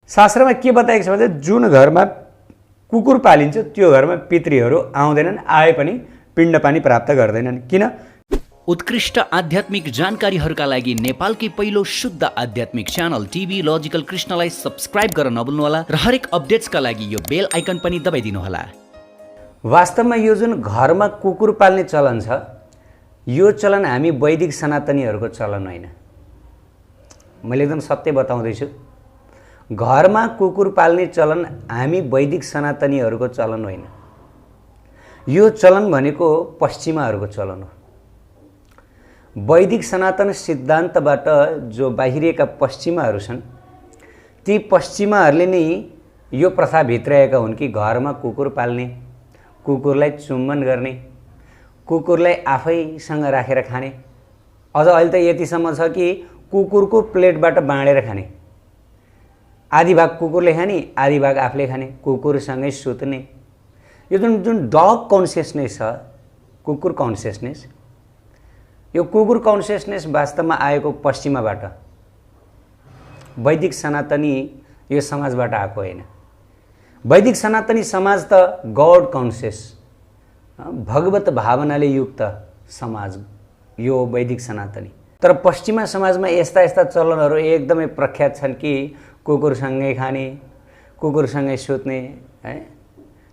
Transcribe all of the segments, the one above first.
शास्त्रमा के बताएको छ भने जुन घरमा कुकुर पालिन्छ त्यो घरमा पितृहरू आउँदैनन्, आए पनि पिण्डपानी प्राप्त गर्दैनन्। किन? उत्कृष्ट आध्यात्मिक जानकारीहरूका लागि नेपालकै पहिलो शुद्ध आध्यात्मिक च्यानल टिभी लजिकल कृष्णलाई सब्स्क्राइब गर्न नभुल्नुहोला र हरेक अपडेट्सका लागि यो बेल आइकन पनि दबाइदिनुहोला। वास्तवमा यो जुन घरमा कुकुर पाल्ने चलन छ, यो चलन हामी वैदिक सनातनीहरूको चलन होइन। मैले एकदम सत्य बताउँदैछु। घरमा कुकुर पाल्ने चलन हामी वैदिक सनातनीहरूको चलन होइन। यो चलन भनेको पश्चिमाहरूको चलन हो। वैदिक सनातन सिद्धान्तबाट जो बाहिरिएका पश्चिमाहरू छन्, ती पश्चिमाहरूले नै यो प्रथा भित्राएका हुन् कि घरमा कुकुर पाल्ने, कुकुरलाई चुम्बन गर्ने, कुकुरलाई आफैसँग राखेर खाने। अझ अहिले त यतिसम्म छ कि कुकुरको प्लेटबाट बाँडेर खाने। आधी भाग कुकुरले खाने, आधी भाग आफूले खाने, कुकुरसँगै सुत्ने। यो जुन डग कन्सियसनेस छ, कुकुर कन्सियसनेस, यो कुकुर कन्सियसनेस वास्तवमा आएको पश्चिमाबाट, वैदिक सनातनी यो समाजबाट आएको होइन। वैदिक सनातनी समाज त गॉड कन्सियस, भगवत भावनाले युक्त समाज यो वैदिक सनातनी। तर पश्चिमा समाजमा यस्ता यस्ता चलनहरू एकदमै प्रख्यात छन् कि कुकुरसँगै खाने, कुकुरसँगै सुत्ने है।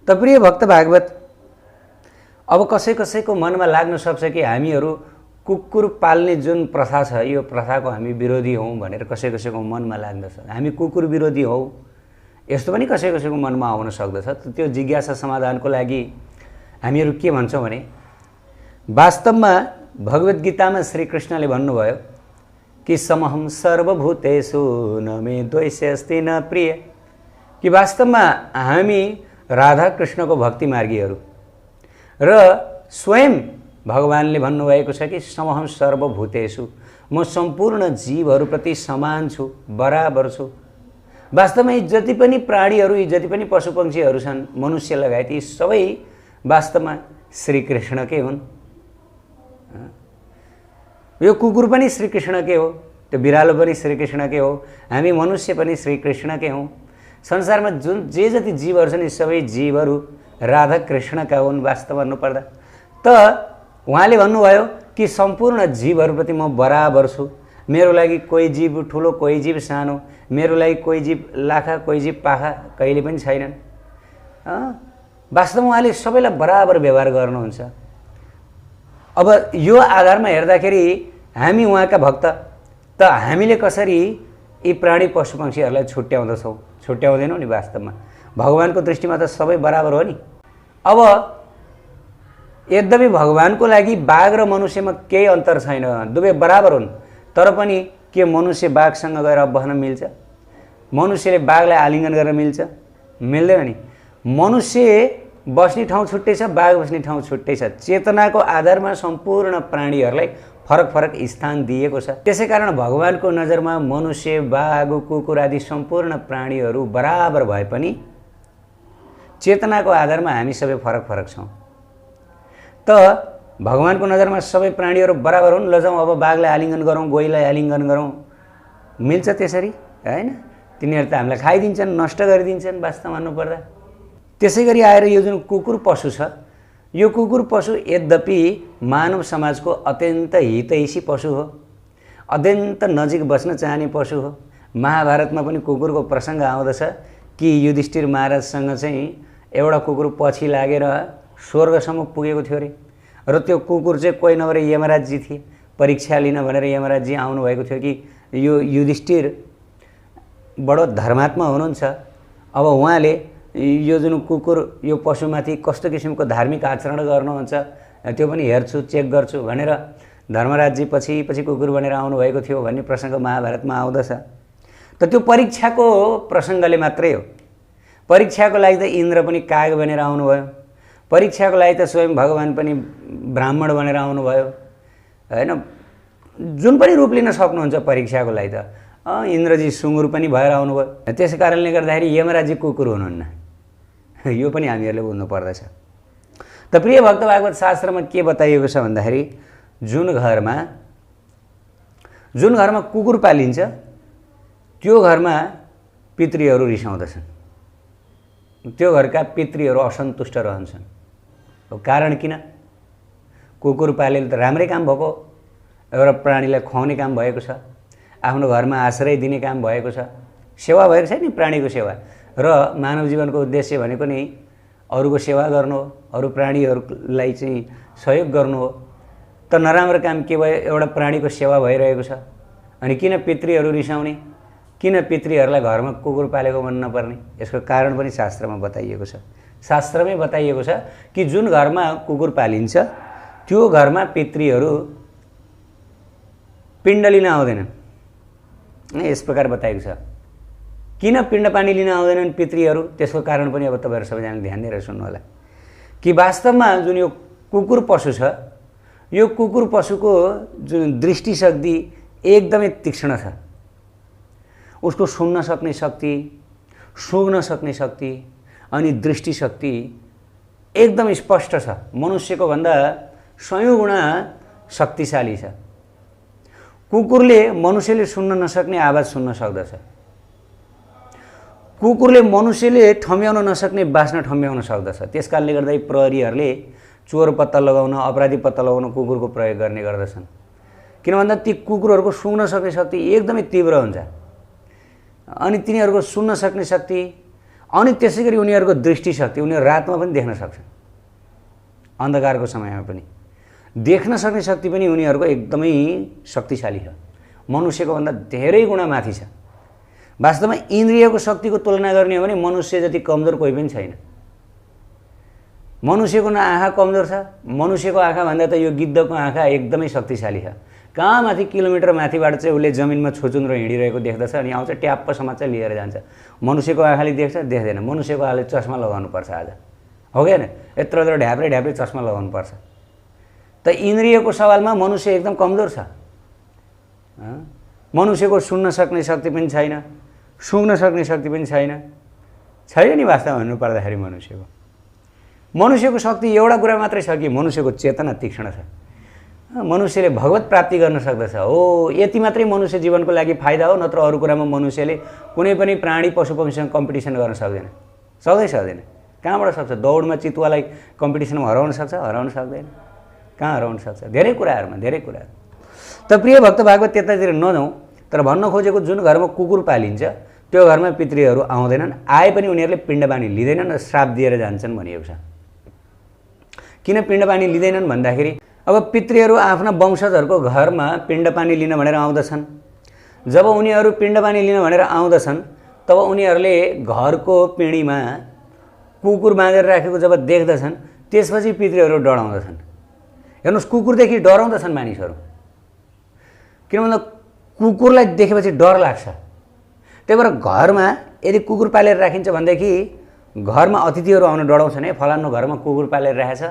त प्रिय भक्त भागवत, अब कसैको मनमा लाग्न सक्छ कि हामीहरू कुकुर पाल्ने जुन प्रथा छ, यो प्रथाको हामी विरोधी हौँ भनेर कसैको मनमा लाग्दछ। हामी कुकुर विरोधी हौँ यस्तो पनि कसैको मनमा आउन सक्दछ। त्यो जिज्ञासा समाधानको लागि हामीहरू के भन्छौँ भने, वास्तवमा भगवत गीतामा श्री कृष्णले भन्नुभयो कि समहम सर्वभूतेषु न मे द्वेष्यस्ति न प्रिय, कि वास्तवमा हामी राधा कृष्णको भक्ति मार्गीहरू र स्वयं भगवानले भन्नुभएको छ कि समहम सर्वभूतेषु, म सम्पूर्ण जीवहरूप्रति समान छु, बराबर छु। वास्तवमा यी जति पनि प्राणीहरू, यी जति पनि पशुपक्षीहरू छन्, मनुष्य लगायत, यी सबै वास्तवमा श्रीकृष्णकै हुन्। यो कुकुर पनि श्रीकृष्णकै हो, त्यो बिरालो पनि श्रीकृष्णकै हो, हामी मनुष्य पनि श्रीकृष्णकै हौँ। संसारमा जुन जे जति जीवहरू छन्, यी सबै जीवहरू राधा कृष्णका हुन् वास्तव भन्नुपर्दा। त उहाँले भन्नुभयो कि सम्पूर्ण जीवहरूप्रति म बराबर छु। मेरो लागि कोही जीव ठुलो, कोही जीव सानो, मेरो लागि कोही जीव लाखा, कोही जीव पाखा कहिले पनि छैनन्। वास्तवमा उहाँले सबैलाई बराबर व्यवहार गर्नुहुन्छ। अब यो आधारमा हेर्दाखेरि हामी उहाँका भक्त, त हामीले कसरी यी प्राणी पशुपक्षीहरूलाई छुट्याउँदछौँ? छुट्याउँदैनौँ नि। वास्तवमा भगवानको दृष्टिमा त सबै बराबर हो नि। अब यद्यपि भगवानको लागि बाघ र मनुष्यमा केही अन्तर छैन, दुवै बराबर हुन्। तर पनि के मनुष्य बाघसँग गएर बस्न मिल्छ? मनुष्यले बाघलाई आलिङ्गन गर्न मिल्छ? मिल्दैन नि। मनुष्य बस्ने ठाउँ छुट्टै छ, बाघ बस्ने ठाउँ छुट्टै छ। चेतनाको आधारमा सम्पूर्ण प्राणीहरूलाई फरक फरक स्थान दिएको छ। त्यसै कारण भगवानको नजरमा मनुष्य, बाघ, कुकुर आदि सम्पूर्ण प्राणीहरू बराबर भए पनि चेतनाको आधारमा हामी सबै फरक फरक छौँ। त भगवानको नजरमा सबै प्राणीहरू बराबर हुन्। लजाउँ अब बाघलाई आलिङ्गन गरौँ, गोहीलाई आलिङ्गन गरौँ, मिल्छ त्यसरी? होइन। तिनीहरू त हामीलाई खाइदिन्छन्, नष्ट गरिदिन्छन् वास्तव भन्नुपर्दा। त्यसै गरी आएर यो जुन कुकुर पशु छ, यो कुकुर पशु यद्यपि मानव समाजको अत्यन्त हितैषी पशु हो, अत्यन्त नजिक बस्न चाहने पशु हो। महाभारतमा पनि कुकुरको प्रसङ्ग आउँदछ कि युधिष्ठिर महाराजसँग चाहिँ एउटा कुकुर पछि लागेर स्वर्गसम्म पुगेको थियो अरे। र त्यो कुकुर चाहिँ कोही नभएर यमराजजी थिए। परीक्षा लिन भनेर यमराजजी आउनुभएको थियो कि यो युधिष्ठिर बडो धर्मात्मा हुनुहुन्छ, अब उहाँले यो जुन कुकुर, यो पशुमाथि कस्तो किसिमको धार्मिक आचरण गर्नुहुन्छ त्यो पनि हेर्छु, चेक गर्छु भनेर धर्मराजजी पछि पछि कुकुर बनेर आउनुभएको थियो भन्ने प्रसङ्ग महाभारतमा आउँदछ। त त्यो परीक्षाको प्रसङ्गले मात्रै हो। परीक्षाको लागि त इन्द्र पनि काग बनेर आउनुभयो, परीक्षाको लागि त स्वयं भगवान पनि ब्राह्मण बनेर आउनुभयो, होइन। जुन पनि रूप लिन सक्नुहुन्छ परीक्षाको लागि त। इन्द्रजी सुँगुर पनि भएर आउनुभयो। त्यस कारणले गर्दाखेरि यमराजी कुकुर हुनुहुन्न, यो पनि हामीहरूले बुझ्नु पर्दछ। त प्रिय भक्त भागवत शास्त्रमा के बताइएको छ भन्दाखेरि, जुन घरमा कुकुर पालिन्छ त्यो घरमा पितृहरू रिसाउँदछन्, त्यो घरका पितृहरू असन्तुष्ट रहन्छन्। अब कारण किन? कुकुर पालेले त राम्रै काम भएको, एउटा प्राणीलाई खुवाउने काम भएको छ, आफ्नो घरमा आश्रय दिने काम भएको छ, सेवा भएको छ नि प्राणीको सेवा। र मानव जीवनको उद्देश्य भनेको नि अरूको सेवा गर्नु हो, अरू प्राणीहरूलाई चाहिँ सहयोग गर्नु हो। त नराम्रो काम के भयो? एउटा प्राणीको सेवा भइरहेको छ। अनि किन पितृहरू रिसाउने? किन पितृहरूलाई घरमा कुकुर पालेको मन नपर्ने? यसको कारण पनि शास्त्रमा बताइएको छ। शास्त्रमै बताइएको छ कि जुन घरमा कुकुर पालिन्छ त्यो घरमा पितृहरू पिण्ड लिन आउँदैनन्। यस प्रकार बताइएको छ। किन पिण्ड पानी लिन आउँदैनन् पितृहरू? त्यसको कारण पनि अब तपाईँहरू सबैजनाले ध्यान दिएर सुन्नु होला कि वास्तवमा जुन यो कुकुर पशु छ, यो कुकुर पशुको जुन दृष्टिशक्ति एकदमै तीक्ष्ण छ। उसको सुन्न सक्ने शक्ति, सुँघ्न सक्ने शक्ति अनि दृष्टिशक्ति एकदम स्पष्ट छ। मनुष्यको भन्दा 100 गुणा शक्तिशाली छ। कुकुरले मनुष्यले सुन्न नसक्ने आवाज सुन्न सक्दछ। कुकुरले मनुष्यले ठम्ब्याउन नसक्ने बास्ना ठम्ब्याउन सक्दछ। त्यसकारणले गर्दा प्रहरीहरूले चोर पत्ता लगाउन, अपराधी पत्ता लगाउन कुकुरको प्रयोग गर्ने गर्दछन्। किन भन्दा ती कुकुरहरूको सुँघ्न सक्ने शक्ति एकदमै तीव्र हुन्छ अनि तिनीहरूको सुन्न सक्ने शक्ति अनि त्यसैगरी उनीहरूको दृष्टिशक्ति, उनीहरू रातमा पनि देख्न सक्छन्, अन्धकारको समयमा पनि देख्न सक्ने शक्ति पनि उनीहरूको एकदमै शक्तिशाली छ। मनुष्यको भन्दा धेरै गुणा माथि छ। वास्तवमा इन्द्रियको शक्तिको तुलना गर्ने हो भने मनुष्य जति कमजोर कोही पनि छैन। मनुष्यको आँखा कमजोर छ। मनुष्यको आँखा भन्दा त यो गिद्धको आँखा एकदमै शक्तिशाली छ। कहाँ माथि किलोमिटर माथिबाट चाहिँ उसले जमिनमा छोचुन्द्रो हिँडिरहेको देख्दछ अनि आउँछ ट्याप्प समाचार लिएर जान्छ। मनुष्यको आँखाले देख्छ? देख्दैन। मनुष्यको आँखाले चस्मा लगाउनु पर्छ आज, हो कि होइन? यत्रो यत्रो ढ्याप्रे ढ्याप्रे चस्मा लगाउनु पर्छ। त इन्द्रियको सवालमा मनुष्य एकदम कमजोर छ। मनुष्यको सुन्न सक्ने शक्ति पनि छैन, सुँघ्न सक्ने शक्ति पनि छैन नि वास्तवमा भन्नुपर्दाखेरि। मनुष्यको शक्ति एउटा कुरा मात्रै छ कि मनुष्यको चेतना तीक्ष्ण छ। मनुष्यले भगवत प्राप्ति गर्न सक्दछ। हो, यति मात्रै मनुष्य जीवनको लागि फाइदा हो, नत्र अरू कुरामा मनुष्यले कुनै पनि प्राणी पशुपक्षीसँग कम्पिटिसन गर्न सक्दैन। सक्दैन। कहाँबाट सक्छ? दौडमा चितुवालाई कम्पिटिसनमा हराउन सक्छ? हराउन सक्दैन। कहाँ हराउन सक्छ? धेरै कुराहरू। त प्रिय भक्त भागवत त्यतातिर नजाउँ, तर भन्न खोजेको जुन घरमा कुकुर पालिन्छ त्यो घरमा पितृहरू आउँदैनन्। आए पनि उनीहरूले पिण्डबानी लिँदैनन् र श्राप दिएर जान्छन् भनिएको छ। किन पिण्डबानी लिँदैनन् भन्दाखेरि अब पितृहरू आफ्ना वंशजहरूको घरमा पिण्डपानी लिन भनेर आउँदछन्। जब उनीहरू पिण्डपानी लिन भनेर आउँदछन् तब उनीहरूले घरको पिँढीमा कुकुर बाँधेर राखेको जब देख्दछन् त्यसपछि पितृहरू डराउँदछन्। हेर्नुहोस्, कुकुरदेखि डराउँदछन् मानिसहरू। किन भन्दा कुकुरलाई देखेपछि डर लाग्छ। त्यही भएर घरमा यदि कुकुर पालेर राखिन्छ भनेदेखि घरमा अतिथिहरू आउन डराउँछन्। है, फलानु घरमा कुकुर पालेर राखेछ।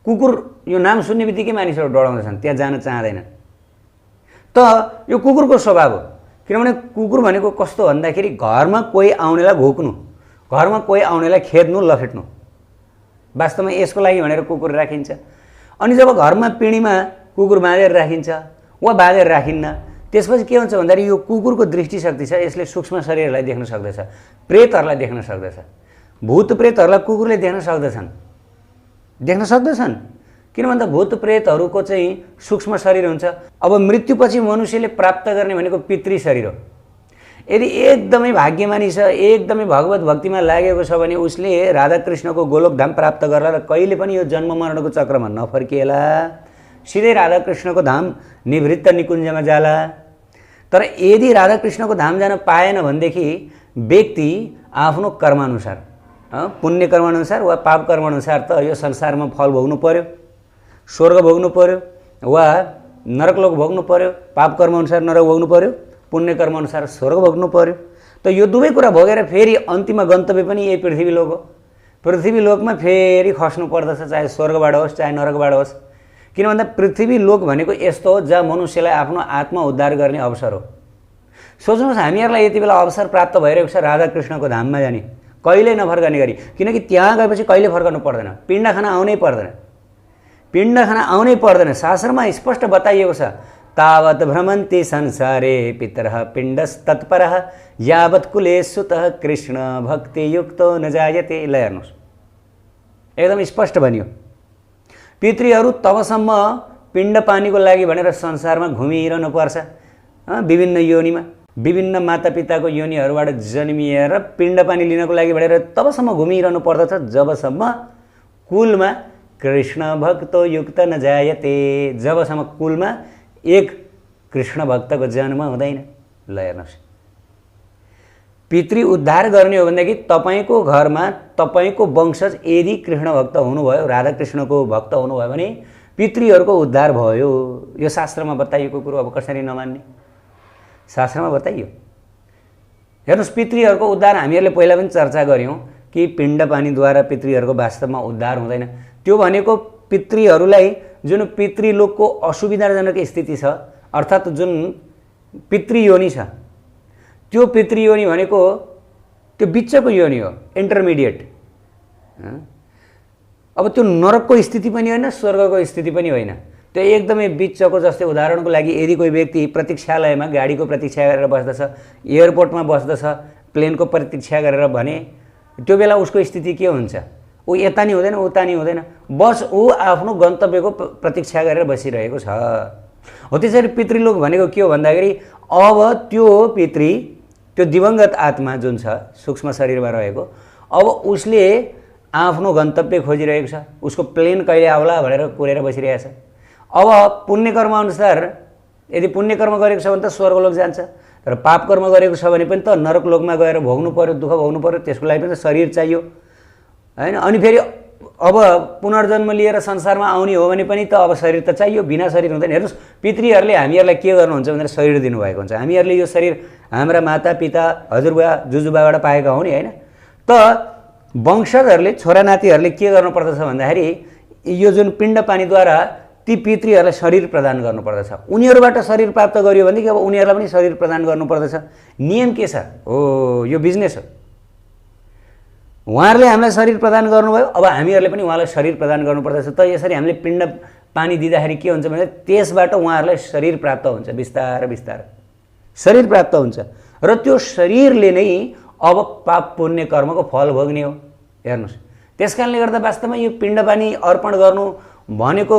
कुकुर यो नाम सुन्ने बित्तिकै मानिसहरू डराउँदछन्, त्यहाँ जान चाहँदैनन्। त यो कुकुरको स्वभाव हो। किनभने कुकुर भनेको कस्तो भन्दाखेरि घरमा कोही आउनेलाई घोक्नु, घरमा कोही आउनेलाई खेद्नु, लखेट्नु। वास्तवमा यसको लागि भनेर कुकुर राखिन्छ। अनि जब घरमा पिँढीमा कुकुर बाँधेर राखिन्छ वा बाँधेर राखिन्न, त्यसपछि के हुन्छ भन्दाखेरि यो कुकुरको दृष्टिशक्ति छ। यसले सूक्ष्म शरीरहरूलाई देख्न सक्दछ, प्रेतहरूलाई देख्न सक्दछ। भूत प्रेतहरूलाई कुकुरले देख्न सक्दछन्। किन भन्दा भूत प्रेतहरूको चाहिँ सूक्ष्म शरीर हुन्छ। अब मृत्युपछि मनुष्यले प्राप्त गर्ने भनेको पितृ शरीर हो। यदि एकदमै भाग्यमानी छ, एकदमै भगवत भक्तिमा लागेको छ भने उसले राधाकृष्णको गोलोकधाम प्राप्त गर्ला र कहिले पनि यो जन्म मरणको चक्रमा नफर्किएला, सिधै राधाकृष्णको धाम निवृत्त निकुञ्जमा जाला। तर यदि राधाकृष्णको धाम जान पाएन भनेदेखि व्यक्ति आफ्नो कर्मानुसार, पुण्य कर्मानुसार वा पाप कर्मानुसार त यो संसारमा फल भोग्नु पर्यो, स्वर्ग भोग्नु पर्यो वा नरकलोक भोग्नु पर्यो। पाप कर्मानुसार नरक भोग्नु पर्यो, पुण्य कर्मानुसार स्वर्ग भोग्नु पर्यो। त यो दुवै कुरा भोगेर फेरि अन्तिम गन्तव्य पनि यही पृथ्वी लोक हो। पृथ्वी लोकमा फेरि खस्नु पर्दछ, चाहे स्वर्गबाट होस् चाहे नरकबाट होस्। किन भन्दा पृथ्वी लोक भनेको यस्तो हो जहाँ मनुष्यलाई आफ्नो आत्मा उद्धार गर्ने अवसर हो। सोच्नुहोस्, हामीहरूलाई यति बेला अवसर प्राप्त भइरहेको छ राधाकृष्णको धाममा जाने, कहिल्यै नफर्कने गरी। किनकि त्यहाँ गएपछि कहिले फर्कनु पर्दैन, पिण्ड खान आउनै पर्दैन। शास्त्रमा स्पष्ट बताइएको छ तावत् भ्रमन्ति संसारे पितरः पिण्डस्तत्परः यावत् कुले सुतः कृष्ण भक्तियुक्तो न जायते। ल हेर्नुहोस्, एकदम स्पष्ट भनियो। पितृहरू तबसम्म पिण्ड पानीको लागि भनेर संसारमा घुमिरहनु पर्छ, विभिन्न योनिमा, विभिन्न मातापिताको योनिहरूबाट जन्मिएर पिण्ड पानी लिनको लागि भनेर तबसम्म घुमिरहनु पर्दछ जबसम्म कुलमा कृष्ण भक्तो युक्त न जायते, जबसम्म कुलमा एक कृष्ण भक्तको जन्म हुँदैन। ल हेर्नुहोस्, पितृ उद्धार गर्ने हो भनेदेखि तपाईँको घरमा तपाईँको वंशज यदि कृष्ण भक्त हुनुभयो, राधाकृष्णको भक्त हुनुभयो भने पितृहरूको उद्धार भयो। यो शास्त्रमा बताइएको कुरो अब कसरी नमान्ने, शास्त्रमा बताइयो। हेर्नुहोस्, पितृहरूको उद्धार हामीहरूले पहिला पनि चर्चा गऱ्यौँ कि पिण्ड पानीद्वारा पितृहरूको वास्तवमा उद्धार हुँदैन। त्यो भनेको पितृहरूलाई जुन पितृलोकको असुविधाजनक स्थिति छ, अर्थात् जुन पितृयोनि छ, त्यो पितृयोनि भनेको त्यो बिचको योनि हो, इन्टरमिडिएट। अब त्यो नरकको स्थिति पनि होइन, स्वर्गको स्थिति पनि होइन, त्यो एकदमै बिचको। जस्तै उदाहरणको लागि यदि कोही व्यक्ति प्रतीक्षालयमा गाडीको प्रतीक्षा गरेर बस्दछ, एयरपोर्टमा बस्दछ प्लेनको प्रतीक्षा गरेर भने त्यो बेला उसको स्थिति के हुन्छ? ऊ यता नि हुँदैन उता नि हुँदैन, बस ऊ आफ्नो गन्तव्यको प्रतीक्षा गरेर बसिरहेको छ। हो त्यसरी पितृलोक भनेको के हो भन्दाखेरि अब त्यो पितृ, त्यो दिवंगत आत्मा जुन छ सूक्ष्म शरीरमा रहेको, अब उसले आफ्नो गन्तव्य खोजिरहेको छ, उसको प्लेन कहिले आउला भनेर कुरेर बसिरहेको छ। अब पुण्यकर्म अनुसार यदि पुण्यकर्म गरेको छ भने त स्वर्गलोक जान्छ, तर पाप कर्म गरेको छ भने पनि त नरकलोकमा गएर भोग्नु पर्यो, दुःख भोग्नु पर्यो। त्यसको लागि पनि त शरीर चाहियो हैन। अनि फेरि अब पुनर्जन्म लिएर संसारमा आउने हो भने पनि त अब शरीर त चाहियो, बिना शरीर हुँदैन। हेर्नुहोस्, पितृहरूले हामीहरूलाई के गर्नुहुन्छ भनेर शरीर दिनुभएको हुन्छ। हामीहरूले यो शरीर हाम्रा माता पिता हजुरबा जुजुबाबाट पाएका हो नि हैन। त वंशजहरूले, छोरा नातिहरूले के गर्नुपर्दछ भन्दाखेरि यो जुन पिण्ड पानीद्वारा ती पितृहरूलाई शरीर प्रदान गर्नुपर्दछ। उनीहरूबाट शरीर प्राप्त गरियो भनेदेखि अब उनीहरूलाई पनि शरीर प्रदान गर्नुपर्दछ। नियम के छ? हो यो बिजनेस हो। उहाँहरूले हामीलाई शरीर प्रदान गर्नुभयो, अब हामीहरूले पनि उहाँलाई शरीर प्रदान गर्नुपर्दछ। त यसरी हामीले पिण्ड पानी दिँदाखेरि के हुन्छ भने त्यसबाट उहाँहरूलाई शरीर प्राप्त हुन्छ, बिस्तारै बिस्तारै शरीर प्राप्त हुन्छ र त्यो शरीरले नै अब पाप पुण्य कर्मको फल भोग्ने हो। हेर्नुहोस्, त्यसकारणले गर्दा वास्तवमा यो पिण्ड पानी अर्पण गर्नु भनेको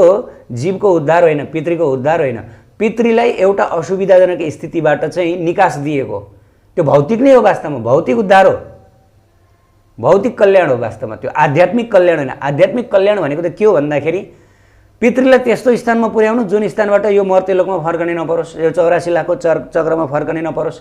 जीवको उद्धार होइन, पितृको उद्धार होइन। पितृलाई एउटा असुविधाजनक स्थितिबाट चाहिँ निकास दिएको, त्यो भौतिक नै हो वास्तवमा, भौतिक उद्धार हो, भौतिक कल्याण हो वास्तवमा। त्यो आध्यात्मिक कल्याण होइन। आध्यात्मिक कल्याण भनेको त के हो भन्दाखेरि पितृलाई त्यस्तो स्थानमा पुर्याउनु जुन स्थानबाट यो मर्त्यलोकमा फर्कने नपरोस्, यो 84 लाखको चक्रमा फर्कने नपरोस्,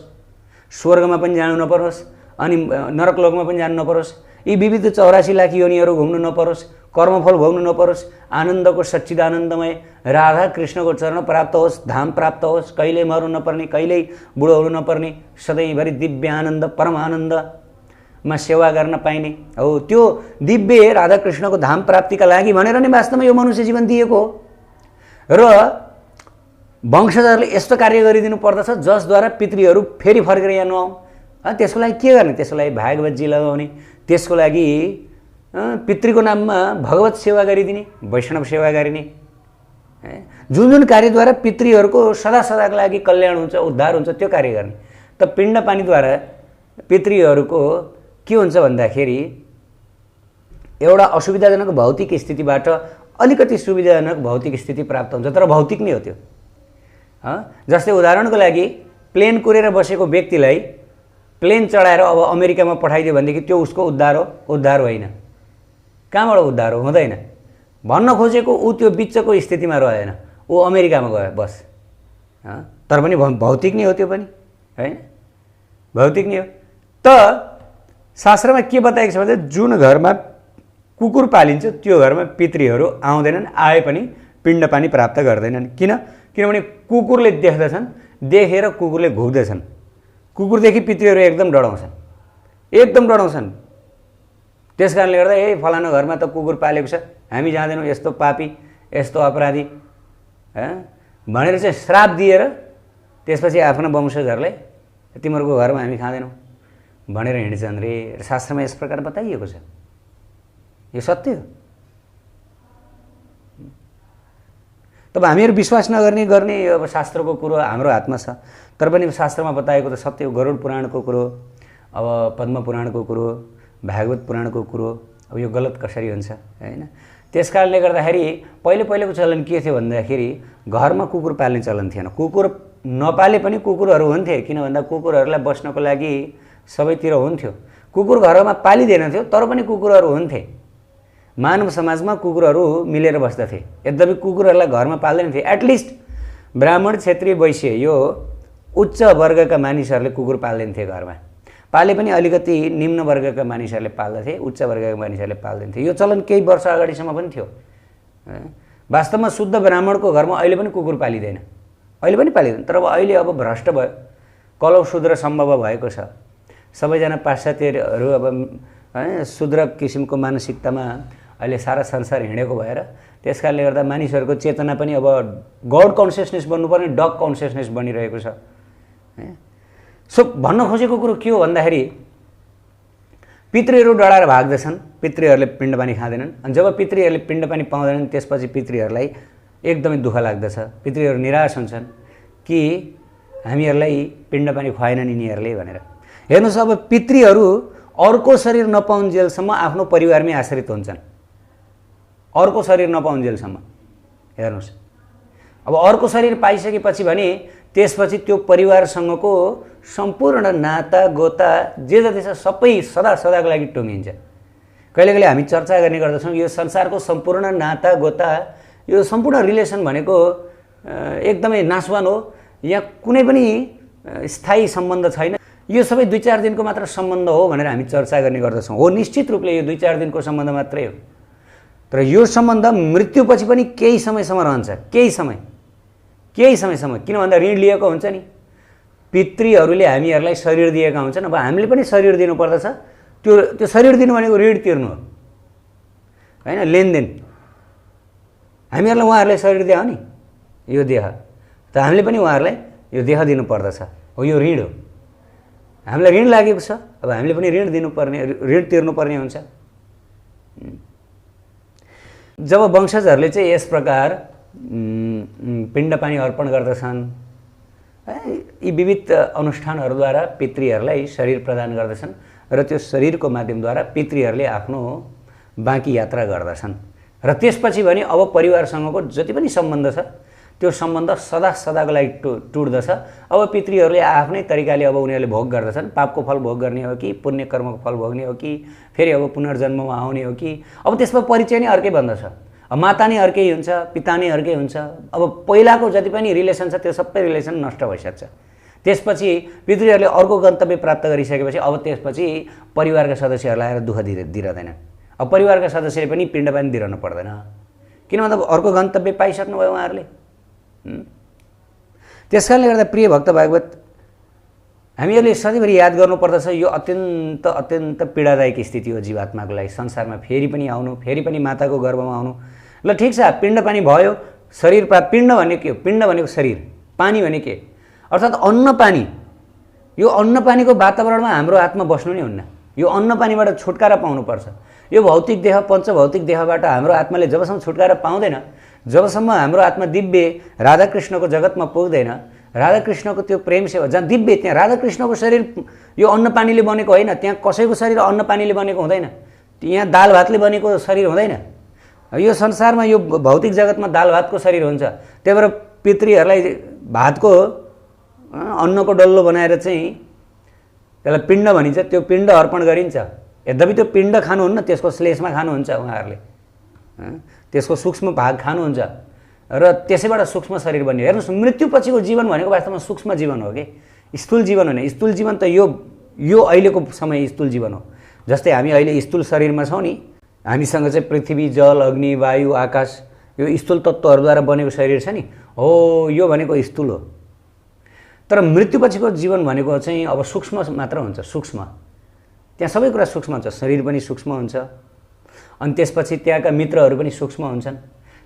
स्वर्गमा पनि जानु नपरोस्, अनि नरकलोकमा पनि जानु नपरोस्, यी विविध 84 लाख योनिहरू घुम्नु नपरोस्, कर्मफल भोग्नु नपरोस्, आनन्दको सच्चिदानन्दमय राधा कृष्णको चरण प्राप्त होस्, धाम प्राप्त होस्, कहिल्यै मर्नु नपर्ने, कहिल्यै बुढो हुनु नपर्ने, सधैँभरि दिव्य आनन्द परमानन्दमा सेवा गर्न पाइने हो। त्यो दिव्य राधाकृष्णको धाम प्राप्तिका लागि भनेर नै वास्तवमा यो मनुष्य जीवन दिएको हो। र वंशजहरूले यस्तो कार्य गरिदिनु पर्दछ जसद्वारा पितृहरू फेरि फर्केर यहाँ नआउन्। त्यसको लागि के गर्ने? त्यसको लागि भागवतजी लगाउने, त्यसको लागि पितृको नाममा भगवत सेवा गरिदिने, वैष्णव सेवा गरिने, जुन जुन कार्यद्वारा पितृहरूको सदा सदाको लागि कल्याण हुन्छ, उद्धार हुन्छ, त्यो कार्य गर्ने। त पिण्ड पानीद्वारा पितृहरूको के हुन्छ भन्दाखेरि एउटा असुविधाजनक भौतिक स्थितिबाट अलिकति सुविधाजनक भौतिक स्थिति प्राप्त हुन्छ, तर भौतिक नै हो त्यो। जस्तै उदाहरणको लागि प्लेन कुरेर बसेको व्यक्तिलाई प्लेन चढाएर अब अमेरिकामा पठाइदियो भनेदेखि त्यो उसको उद्धार हो? उद्धार होइन। कहाँबाट उद्धार हो? हुँदैन। भन्न खोजेको ऊ त्यो बिचको स्थितिमा रहेन, ऊ अमेरिकामा गयो बस। तर पनि भौतिक नै हो त्यो पनि, होइन? भौतिक नै हो। त शास्त्रमा के बताएको छ भने जुन घरमा कुकुर पालिन्छ त्यो घरमा पितृहरू आउँदैनन्, आए पनि पिण्ड पानी प्राप्त गर्दैनन्। किनभने कुकुरले देख्दछन्, देखेर कुकुरले घुक्दछन्, कुकुरदेखि पितृहरू एकदम डराउँछन्, एकदम डराउँछन्। त्यस कारणले गर्दा फलाना घरमा त कुकुर पालेको छ, हामी जाँदैनौँ, यस्तो पापी, यस्तो अपराधी भनेर चाहिँ श्राप दिएर त्यसपछि आफ्ना वंशजहरूलाई तिमीहरूको घरमा हामी खाँदैनौँ भनेर हिँड्छन् रे। शास्त्रमा यस प्रकार बताइएको छ, यो सत्य हो। तब हामीहरू विश्वास नगर्ने गर्ने अब शास्त्रको कुरो हाम्रो हातमा छ। तर पनि शास्त्रमा बताएको त सत्य हो। गरुड पुराणको कुरो, अब पद्म पुराणको कुरो, भागवत पुराणको कुरो, अब यो गलत कसरी हुन्छ हैन। त्यस कारणले गर्दाखेरि पहिलेको चलन के थियो भन्दाखेरि घरमा कुकुर पाल्ने चलन थिएन। कुकुर नपाले पनि कुकुरहरू हुन्थे, किन भन्दा कुकुरहरूलाई बस्नको लागि सबैतिर हुन्थ्यो। कुकुर घरमा पालिँदैन थियो तर पनि कुकुरहरू हुन्थे। मानव समाजमा कुकुरहरू मिलेर बस्दथे। यद्यपि कुकुरहरूलाई घरमा पाल्दैन थिए। एटलिस्ट ब्राह्मण, क्षेत्रीय, वैश्य यो उच्च वर्गका मानिसहरूले कुकुर पाल्दैन थिए घरमा। पाले पनि अलिकति निम्न वर्गका मानिसहरूले पाल्दथे, उच्च वर्गका मानिसहरूले पाल्दैन थिए। यो चलन केही वर्ष अगाडिसम्म पनि थियो। वास्तवमा शुद्ध ब्राह्मणको घरमा अहिले पनि कुकुर पालिँदैन, अहिले पनि पालिँदैन। तर अहिले अब भ्रष्ट भयो, कलौ शूद्र सम्भव भएको छ। सबैजना पाश्चात्यहरू अब शूद्र किसिमको मानसिकतामा अहिले सारा संसार हिँडेको भएर त्यस कारणले गर्दा मानिसहरूको चेतना पनि अब गड कन्सियसनेस बन्नुपर्ने डग कन्सियसनेस बनिरहेको छ। सो भन्न खोजेको कुरो के हो भन्दाखेरि पितृहरू डराएर भाग्दछन्, पितृहरूले पिण्डपानी खाँदैनन्। अनि जब पितृहरूले पिण्डपानी पाउँदैनन् त्यसपछि पितृहरूलाई एकदमै दुःख लाग्दछ। पितृहरू निराश हुन्छन् कि हामीहरूलाई पिण्डपानी खुवाएनन् यिनीहरूले भनेर। हेर्नुहोस्, अब पितृहरू अर्को शरीर नपाउन्जेलसम्म आफ्नो परिवारमै आश्रित हुन्छन्। अर्को शरीर नपाउन्जेलसम्म हेर्नुहोस्। अब अर्को शरीर पाइसकेपछि भने त्यसपछि त्यो परिवारसँगको सम्पूर्ण नाता गोता जे जति छ सबै सदा सदाको लागि टुङ्गिन्छ। कहिले कहिले हामी चर्चा गर्ने गर्दछौँ यो संसारको सम्पूर्ण नाता गोता, यो सम्पूर्ण रिलेसन भनेको एकदमै नासवान हो। यहाँ कुनै पनि स्थायी सम्बन्ध छैन, यो सबै 2-4 दिनको मात्र सम्बन्ध हो भनेर हामी चर्चा गर्ने गर्दछौँ। हो, निश्चित रूपले यो 2-4 दिनको सम्बन्ध मात्रै हो। तर यो सम्बन्ध मृत्युपछि पनि केही समयसम्म रहन्छ, केही समयसम्म। किन भन्दा ऋण लिएको हुन्छ नि, पितृहरूले हामीहरूलाई शरीर दिएका हुन्छन्। अब हामीले पनि शरीर दिनुपर्दछ। त्यो शरीर दिनु भनेको ऋण तिर्नु हो होइन, लेनदेन। हामीहरूलाई उहाँहरूले शरीर दियो नि, यो देह, त हामीले पनि उहाँहरूलाई यो देह दिनुपर्दछ। हो, यो ऋण हो। हामीलाई ऋण लागेको छ, अब हामीले पनि ऋण तिर्नुपर्ने हुन्छ। जब वंशजहरूले चाहिँ यस प्रकार पिण्डपानी अर्पण गर्दछन्, यी विविध अनुष्ठानहरूद्वारा पितृहरूलाई शरीर प्रदान गर्दछन् र त्यो शरीरको माध्यमद्वारा पितृहरूले आफ्नो बाँकी यात्रा गर्दछन्। र त्यसपछि भने अब परिवारसँगको जति पनि सम्बन्ध छ त्यो सम्बन्ध सदा सदाको लागि टुट्दछ। अब पितृहरूले आफ्नै तरिकाले अब उनीहरूले भोग गर्दछन्। पापको फल भोग गर्ने हो कि पुण्य कर्मको फल भोग्ने हो कि फेरि अब पुनर्जन्ममा आउने हो कि, अब त्यसमा परिचय नै अर्कै बन्दछ। माता नै अर्कै हुन्छ, पिता नै अर्कै हुन्छ। अब पहिलाको जति पनि रिलेसन छ त्यो सबै रिलेसन नष्ट भइसक्छ। त्यसपछि पितृहरूले अर्को गन्तव्य प्राप्त गरिसकेपछि अब त्यसपछि परिवारका सदस्यहरूलाई आएर दुःख दिइरहँदैन। अब परिवारका सदस्यले पनि पिण्डपानी दिइरहनु पर्दैन, किन भन्दा अर्को गन्तव्य पाइसक्नुभयो उहाँहरूले। त्यस कारणले गर्दा प्रिय भक्त भागवत, हामीहरूले सधैँभरि याद गर्नुपर्दछ यो अत्यन्त पीडादायक स्थिति हो जीवात्माको लागि। संसारमा फेरि पनि आउनु, फेरि पनि माताको गर्भमा आउनु। ल ठिक छ, पिण्डपानी भयो, शरीर प्राप्त। पिण्ड भनेको के हो? पिण्ड भनेको शरीर, पानी भने के अर्थात् अन्न पानी। यो अन्न पानीको वातावरणमा हाम्रो आत्मा बस्नु नै हुन्न। यो अन्न पानीबाट छुटकारा पाउनुपर्छ। यो भौतिक देह, पञ्चभौतिक देहबाट हाम्रो आत्माले जबसम्म छुटकारा पाउँदैन, जबसम्म हाम्रो आत्मा दिव्य राधाकृष्णको जगतमा पुग्दैन, राधाकृष्णको त्यो प्रेम सेवा जहाँ दिव्य, त्यहाँ राधाकृष्णको शरीर यो अन्न पानीले बनेको होइन। त्यहाँ कसैको शरीर अन्न पानीले बनेको हुँदैन। यहाँ दाल भातले बनेको शरीर हुँदैन। यो संसारमा यो भौतिक जगतमा दाल भातको शरीर हुन्छ। त्यही भएर पितृहरूलाई भातको अन्नको डल्लो बनाएर चाहिँ त्यसलाई पिण्ड भनिन्छ। त्यो पिण्ड अर्पण गरिन्छ। यद्यपि त्यो पिण्ड खानुहुन्न, त्यसको श्लेषमा खानुहुन्छ उहाँहरूले, त्यसको सूक्ष्म भाग खानुहुन्छ र त्यसैबाट सूक्ष्म शरीर बन्यो। हेर्नुहोस्, मृत्युपछिको जीवन भनेको वास्तवमा सूक्ष्म जीवन हो कि स्थूल जीवन होइन। स्थूल जीवन त यो अहिलेको समय स्थूल जीवन हो। जस्तै हामी अहिले स्थूल शरीरमा छौँ नि, हामीसँग चाहिँ पृथ्वी, जल, अग्नि, वायु, आकाश यो स्थूल तत्त्वहरूद्वारा बनेको शरीर छ नि, हो यो भनेको स्थूल हो। तर मृत्युपछिको जीवन भनेको चाहिँ अब सूक्ष्म मात्र हुन्छ। सूक्ष्म, त्यहाँ सबै कुरा सूक्ष्म हुन्छ। शरीर पनि सूक्ष्म हुन्छ, अनि त्यसपछि त्यहाँका मित्रहरू पनि सूक्ष्म हुन्छन्।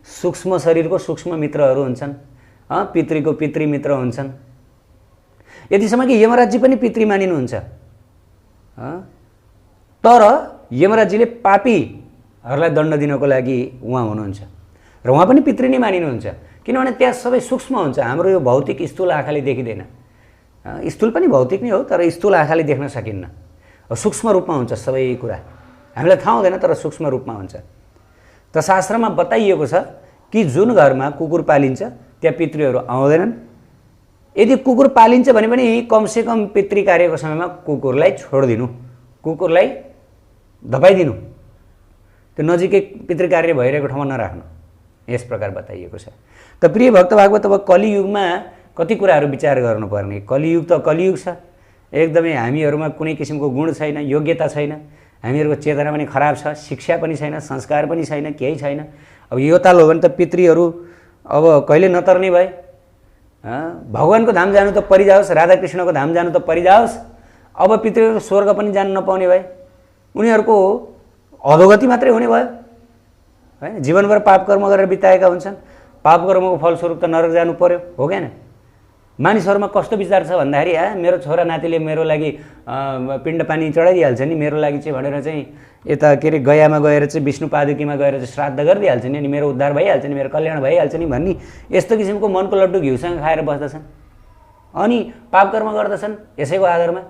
सूक्ष्म शरीरको सूक्ष्म मित्रहरू हुन्छन्। पितृको पितृ मित्र हुन्छन्। यतिसम्म कि यमराजी पनि पितृ मानिनुहुन्छ। तर यमराजीले पापीहरूलाई दण्ड दिनको लागि उहाँ हुनुहुन्छ र उहाँ पनि पितृ नै मानिनुहुन्छ। किनभने त्यहाँ सबै सूक्ष्म हुन्छ। हाम्रो यो भौतिक स्थूल आँखाले देखिँदैन। स्थूल पनि भौतिक नै हो, तर स्थूल आँखाले देख्न सकिन्न। सूक्ष्म रूपमा हुन्छ सबै कुरा, हामीलाई थाहा हुँदैन तर सूक्ष्म रूपमा हुन्छ। त शास्त्रमा बताइएको छ कि जुन घरमा कुकुर पालिन्छ त्यहाँ पितृहरू आउँदैनन्। यदि कुकुर पालिन्छ भने पनि कमसेकम पितृ कार्यको समयमा कुकुरलाई छोडिदिनु, कुकुरलाई धपाइदिनु, त्यो नजिकै पितृ कार्य भइरहेको ठाउँमा नराख्नु, यस प्रकार बताइएको छ। त प्रिय भक्त भागवत, अब कलियुगमा कति कुराहरू विचार गर्नुपर्ने। कलियुग त कलियुग छ, एकदमै हामीहरूमा कुनै किसिमको गुण छैन, योग्यता छैन, हामीहरूको चेतना पनि खराब छ, शिक्षा पनि छैन, संस्कार पनि छैन, केही छैन। अब यो ताल हो भने त पितृहरू अब कहिले नतर्ने भए। भगवानको धाम जानु त परिजाओस्, राधाकृष्णको धाम जानु त परिजाओस्, अब पितृहरू स्वर्ग पनि जान नपाउने भए, उनीहरूको अधोगति मात्रै हुने भयो हैन। जीवनभर पाप कर्म गरेर बिताएका हुन्छन्, पाप कर्मको फलस्वरूप त नरक जानु पर्यो, हो क्या न। मानिसहरूमा कस्तो विचार छ भन्दाखेरि मेरो छोरा नातिले मेरो लागि पिण्ड पानी चढाइदिइहाल्छ नि, मेरो लागि चाहिँ भनेर चाहिँ यता के अरे गयामा गएर चाहिँ विष्णु पादुकीमा गएर चाहिँ श्राद्ध गरिदिइहाल्छ नि, अनि मेरो उद्धार भइहाल्छ नि, मेरो कल्याण भइहाल्छ नि भन्ने यस्तो किसिमको मनको लड्डु घिउसँग खाएर बस्दछन् अनि पाप कर्म गर्दछन् यसैको आधारमा।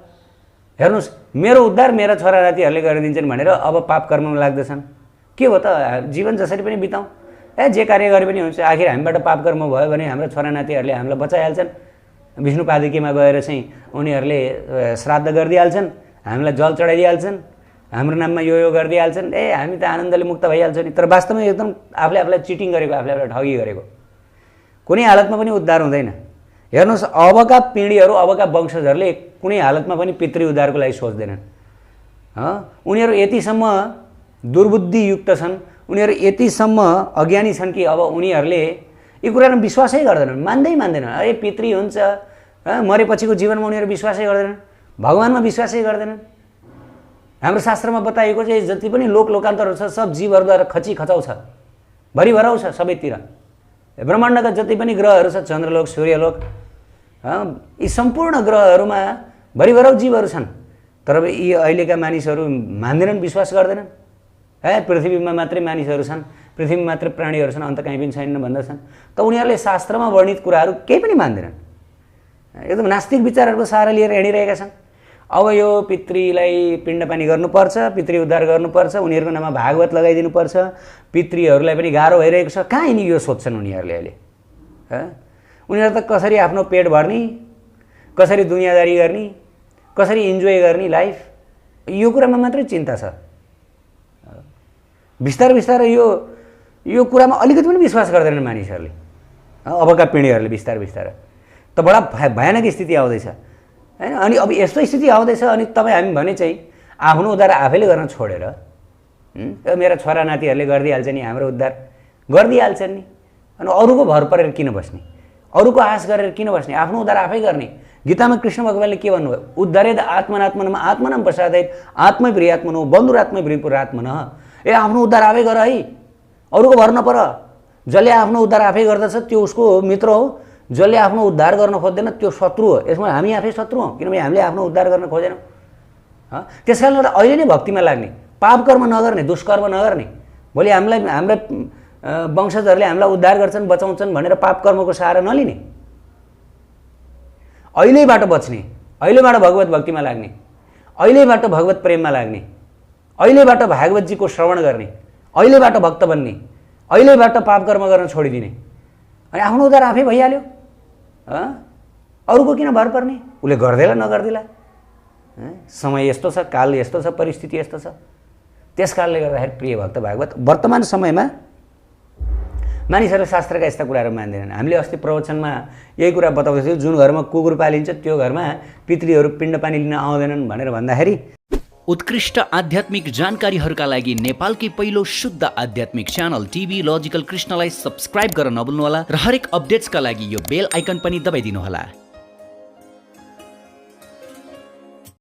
हेर्नुहोस्, मेरो उद्धार मेरा छोरा नातिहरूले गरिदिन्छन् भनेर अब पाप कर्ममा लाग्दछन्। के हो त, जीवन जसरी पनि बिताउँ, जे कार्य गरे पनि हुन्छ, आखिर हामीबाट पाप कर्म भयो भने हाम्रो छोरा नातिहरूले हामीलाई बचाइहाल्छन्। विष्णु पादुकीमा गएर चाहिँ उनीहरूले श्राद्ध गरिदिइहाल्छन्, हामीलाई जल चढाइदिइहाल्छन्, हाम्रो नाममा यो गरिदिइहाल्छन्, हामी त आनन्दले मुक्त भइहाल्छौँ नि। तर वास्तवमा एकदम आफूले आफूलाई चिटिङ गरेको, आफूले आफूलाई ठगी गरेको, कुनै हालतमा पनि उद्धार हुँदैन। हेर्नुहोस्, अबका पिँढीहरू, अबका वंशजहरूले कुनै हालतमा पनि पितृ उद्धारको लागि सोच्दैनन्। उनीहरू यतिसम्म दुर्बुद्धियुक्त छन्, उनीहरू यतिसम्म अज्ञानी छन् कि अब उनीहरूले यी कुरामा विश्वासै गर्दैनन्, मान्दैनन्। अरे पितृ हुन्छ, मरेपछिको जीवनमा उनीहरू विश्वासै गर्दैनन्, भगवानमा विश्वासै गर्दैनन्। हाम्रो शास्त्रमा बताइएको चाहिँ जति पनि लोकान्तरहरू छ सब जीवहरूद्वारा खचिखचाउ छ, भरिभराउ छ सबैतिर। ब्रह्माण्डका जति पनि ग्रहहरू छ, चन्द्रलोक, सूर्यलोक, यी सम्पूर्ण ग्रहहरूमा भरिभराउ जीवहरू छन्। तर यी अहिलेका मानिसहरू मान्दैनन्, विश्वास गर्दैनन्। पृथ्वीमा मात्रै मानिसहरू छन्, पृथ्वीमा मात्रै प्राणीहरू छन्, अन्त कहीँ पनि छैनन् भन्दछन्। त उनीहरूले शास्त्रमा वर्णित कुराहरू केही पनि मान्दैनन्, एकदम नास्तिक विचारहरूको सहारा लिएर हिँडिरहेका छन्। अब यो पितृलाई पिण्डपानी गर्नुपर्छ, पितृ उद्धार गर्नुपर्छ, उनीहरूको नाममा भागवत लगाइदिनुपर्छ, पितृहरूलाई पनि गाह्रो भइरहेको छ। कहाँ यिनी यो सोध्छन् उनीहरूले अहिले? उनीहरू त कसरी आफ्नो पेट भर्ने, कसरी दुनियाँदारी गर्ने, कसरी इन्जोय गर्ने लाइफ, यो कुरामा मात्रै चिन्ता छ। बिस्तारै बिस्तारै यो कुरामा अलिकति पनि विश्वास गर्दैनन् मानिसहरूले, अबका पिँढीहरूले बिस्तारै बिस्तारै। त बडा भयानक स्थिति आउँदैछ हैन। अनि अब यस्तो स्थिति आउँदैछ, अनि तपाईँ हामी भने चाहिँ आफ्नो उद्धार आफैले गर्न छोडेर मेरा छोरा नातिहरूले गरिदिइहाल्छ नि, हाम्रो उद्धार गरिदिइहाल्छन् नि, अनि अरूको भर परेर किन बस्ने, अरूको आश गरेर किन बस्ने, आफ्नो उद्धार आफै गर्ने। गीतामा कृष्ण भगवानले के भन्नुभयो? उद्धारेद आत्मनात्मनम आत्मनम प्रसादेत आत्मप्रियात्मनो बन्धुरात्मप्रियपुरात्मनः। आफ्नो उद्धार आफै गर है, अरूको भर नपर। जसले आफ्नो उद्धार आफै गर्दछ त्यो उसको मित्र हो, जसले आफ्नो उद्धार गर्न खोज्दैन त्यो शत्रु हो। यसमा हामी आफै शत्रु हौँ, किनभने हामीले आफ्नो उद्धार गर्न खोजेनौँ। त्यस कारणले गर्दा अहिले नै भक्तिमा लाग्ने, पाप कर्म नगर्ने, दुष्कर्म नगर्ने। भोलि हामीलाई हाम्रा वंशजहरूले हामीलाई उद्धार गर्छन्, बचाउँछन् भनेर पाप कर्मको सहारा नलिने, अहिलेबाट बच्ने, अहिलेबाट भगवत भक्तिमा लाग्ने, अहिलेबाट भगवत प्रेममा लाग्ने, अहिलेबाट भागवतजीको श्रवण गर्ने, अहिलेबाट भक्त बन्ने, अहिलेबाट पाप कर्म गर्न छोडिदिने, अनि आफ्नो उद्धार आफै भइहाल्यो। अरूको किन भर पर्ने? उसले गर्दैला नगर्दैला, समय यस्तो छ, काल यस्तो छ, परिस्थिति यस्तो छ। त्यस कारणले गर्दाखेरि प्रिय भक्त भागवत, वर्तमान समयमा मानिसहरू शास्त्रका यस्ता कुराहरू मान्दैनन्। हामीले अस्ति प्रवचनमा यही कुरा बताउँदै थियौँ, जुन घरमा कुकुर पालिन्छ त्यो घरमा पितृहरू पिण्डपानी लिन आउँदैनन् भनेर भन्दाखेरि उत्कृष्ट आध्यात्मिक जानकारीहरूका लागि नेपालकै पहिलो शुद्ध आध्यात्मिक च्यानल टिभी लजिकल कृष्णलाई सब्स्क्राइब गर्न नभुल्नुहोला र हरेक अपडेट्सका लागि यो बेल आइकन पनि दबाइदिनुहोला।